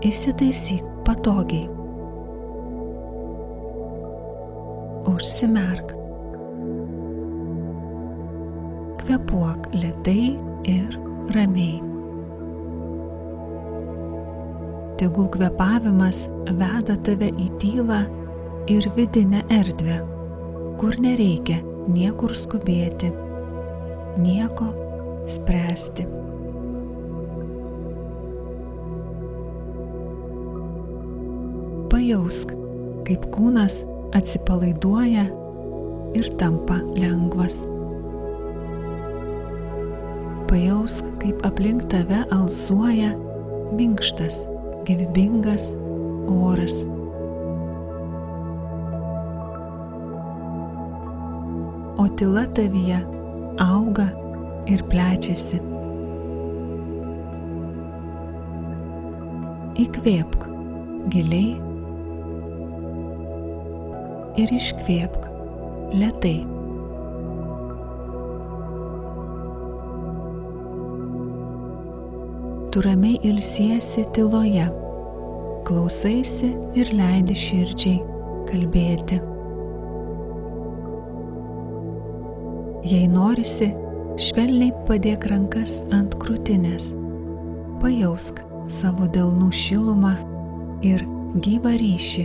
Įsitaisyk patogiai. Užsimerk. Kvėpuok lėtai ir ramiai. Tegul kvėpavimas veda tave į tylą ir vidinę erdvę, kur nereikia niekur skubėti, nieko spręsti. Pajausk, kaip kūnas atsipalaiduoja ir tampa lengvas. Pajausk, kaip aplink tave alsuoja minkštas, gyvybingas oras. O tyla tavyje auga ir plečiasi. Įkvėpk giliai ir iškvėpk lėtai. Tu ramiai ilsiesi tyloje, klausaisi ir leidi širdžiai kalbėti. Jei norisi, švelniai padėk rankas ant krūtinės, pajausk savo delnų šilumą ir gyvą ryšį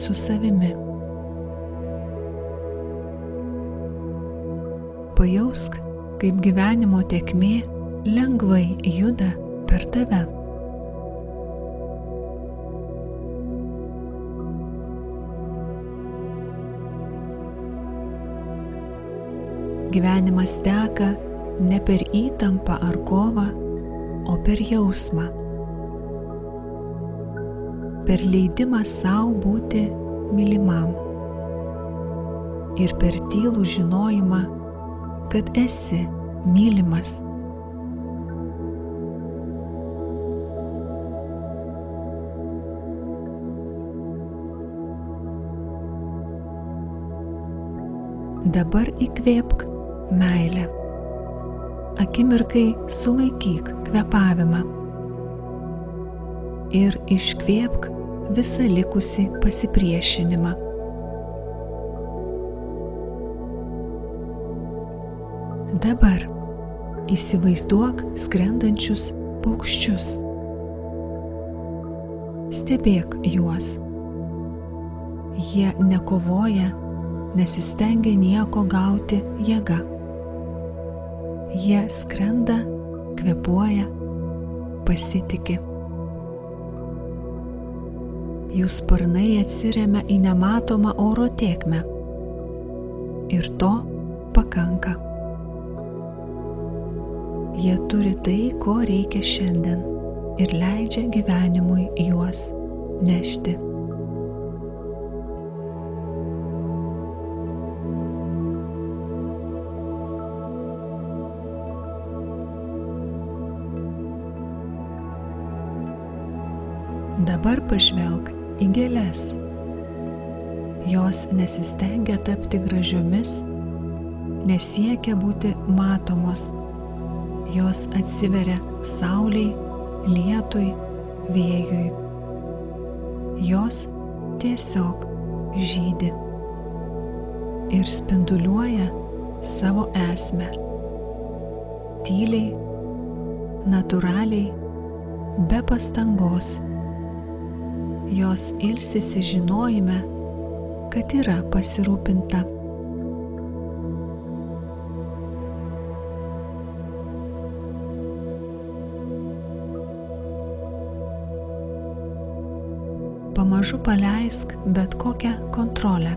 su savimi. Pajausk, kaip gyvenimo tėkmė lengvai juda per tave. Gyvenimas teka ne per įtampą ar kovą, o per jausmą. Per leidimą sau būti mylimam. Ir per tylų žinojimą, kad esi mylimas. Dabar įkvėpk meilę. Akimirkai sulaikyk kvėpavimą ir iškvėpk visą likusį pasipriešinimą. Dabar įsivaizduok skrendančius paukščius. Stebėk juos. Jie nekovoja, nesistengia nieko gauti jėga. Jie skrenda, kvėpuoja, pasitiki. Jų sparnai atsiremia į nematomą oro tėkmę. Ir to pakanka. Jie turi tai, ko reikia šiandien ir leidžia gyvenimui juos nešti. Dabar pažvelk į gėles. Jos nesistengia tapti gražiomis, nesiekia būti matomos. Jos atsiveria saulei, lietui, vėjui. Jos tiesiog žydi ir spinduliuoja savo esmę. Tyliai, natūraliai, be pastangos. Jos ilsisi žinojime, kad yra pasirūpinta. Pamažu paleisk bet kokią kontrolę.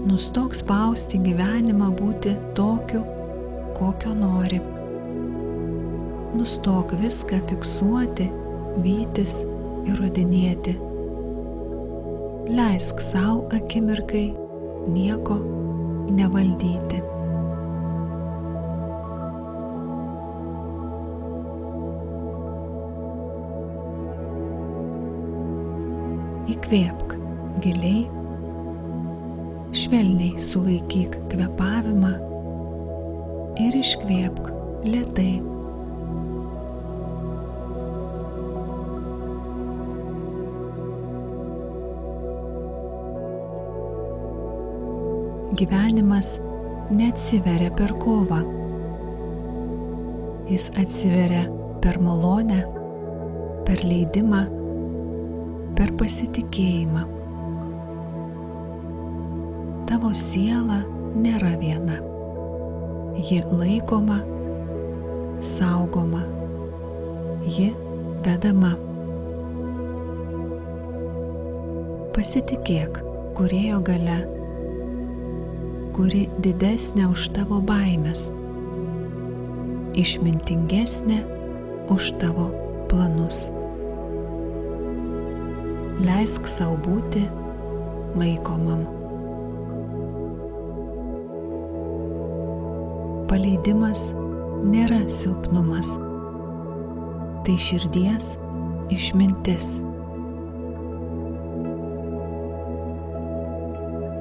Nustok spausti gyvenimą būti tokiu, kokio nori. Nustok viską fiksuoti, vytis, įrodinėti. Leisk sau akimirkai nieko nevaldyti. Įkvėpk giliai, švelniai sulaikyk kvėpavimą ir iškvėpk lėtai. gyvenimas neatsiveria per kovą. Jis atsiveria per malonę, per leidimą, per pasitikėjimą. Tavo siela nėra viena. Ji laikoma, saugoma, ji vedama. Pasitikėk Kūrėjo galia, kuri didesnė už tavo baimes, išmintingesnė už tavo planus. Leisk sau būti laikomam. Paleidimas nėra silpnumas, tai širdies išmintis.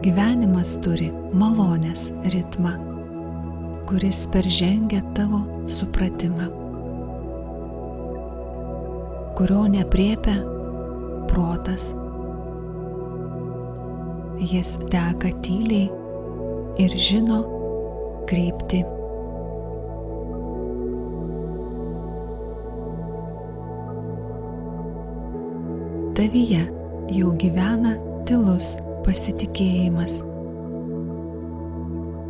Gyvenimas turi malonės ritmą, kuris peržengia tavo supratimą, kurio neaprėpia protas. Jis teka tyliai ir žino kryptį. Tavyje jau gyvena tylus pasitikėjimas.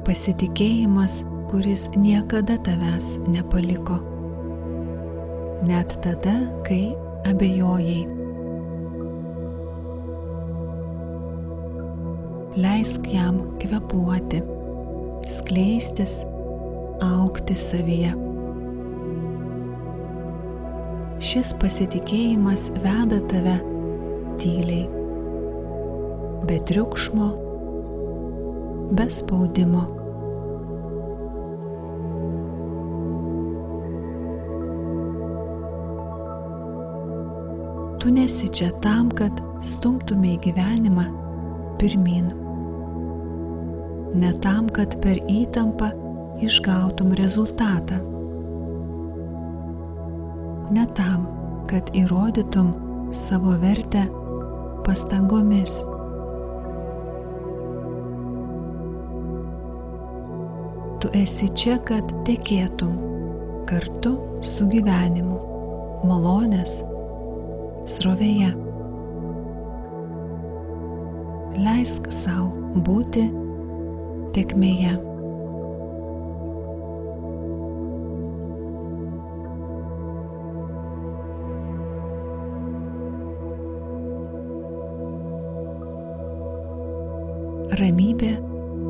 Pasitikėjimas, kuris niekada tavęs nepaliko. Net tada, kai abejojai. Leisk jam kvėpuoti, skleistis, augti savyje. Šis pasitikėjimas veda tave tyliai, be triukšmo, be spaudimo. Tu nesi čia tam, kad stumtumei gyvenimą pirmyn. Ne tam, kad per įtampą išgautum rezultatą. Ne tam, kad įrodytum savo vertę pastangomis. Tu esi čia, kad tekėtum kartu su gyvenimu, malonės srovėje. Leisk sau būti tėkmėje. Ramybė,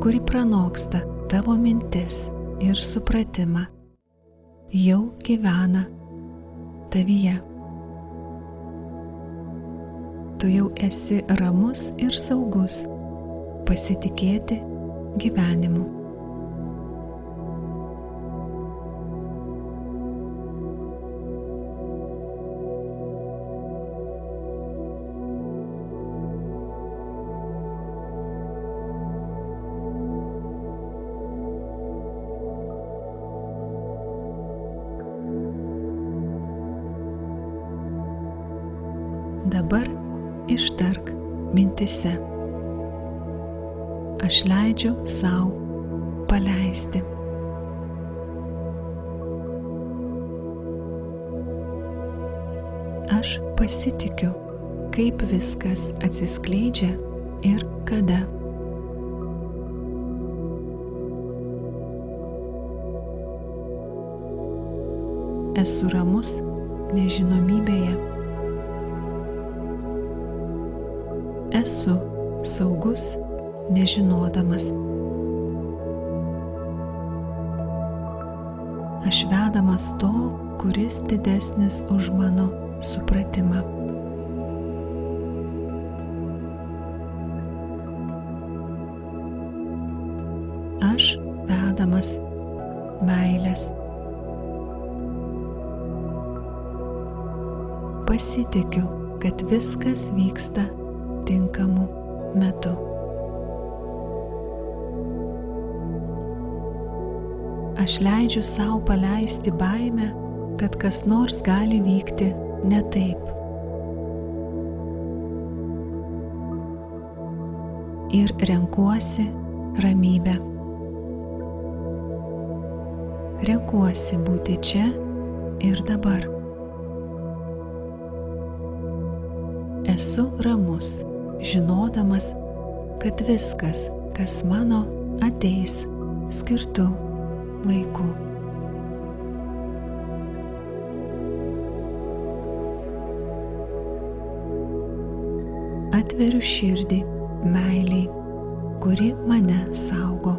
kuri pranoksta tavo mintis ir supratimą, jau gyvena tavyje. Tu jau esi ramus ir saugus pasitikėti gyvenimu. Dabar ištark mintyse. Aš leidžiu sau paleisti. Aš pasitikiu, kaip viskas atsiskleidžia ir kada. Esu ramus nežinomybėje. Esu saugus nežinodamas. Aš vedamas to, kuris didesnis už mano supratimą. Aš vedamas meilės. Pasitikiu, kad viskas vyksta tinkamu metu. Aš leidžiu sau paleisti baimę, kad kas nors gali vykti ne taip. Ir renkuosi ramybę. Renkuosi būti čia ir dabar. Esu ramus, žinodamas, kad viskas, kas mano, ateis skirtu laiku. Atveriu širdį meilei, kuri mane saugo.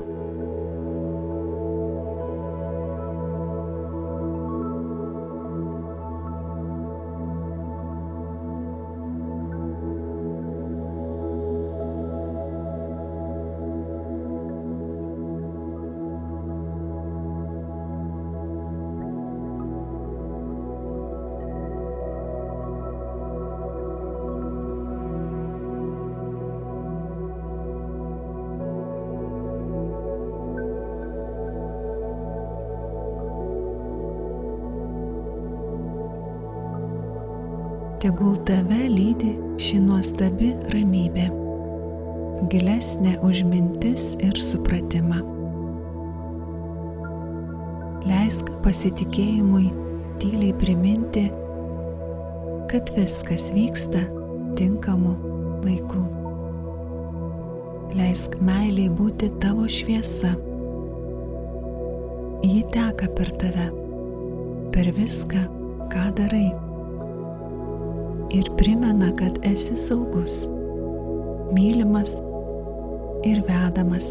Tegul tave lydi ši nuostabi ramybė, gilesnė už mintis ir supratimą. Leisk pasitikėjimui tyliai priminti, kad viskas vyksta tinkamu laiku. Leisk meiliai būti tavo šviesa. Ji teka per tave, per viską, ką darai. Ir primena, kad esi saugus, mylimas ir vedamas.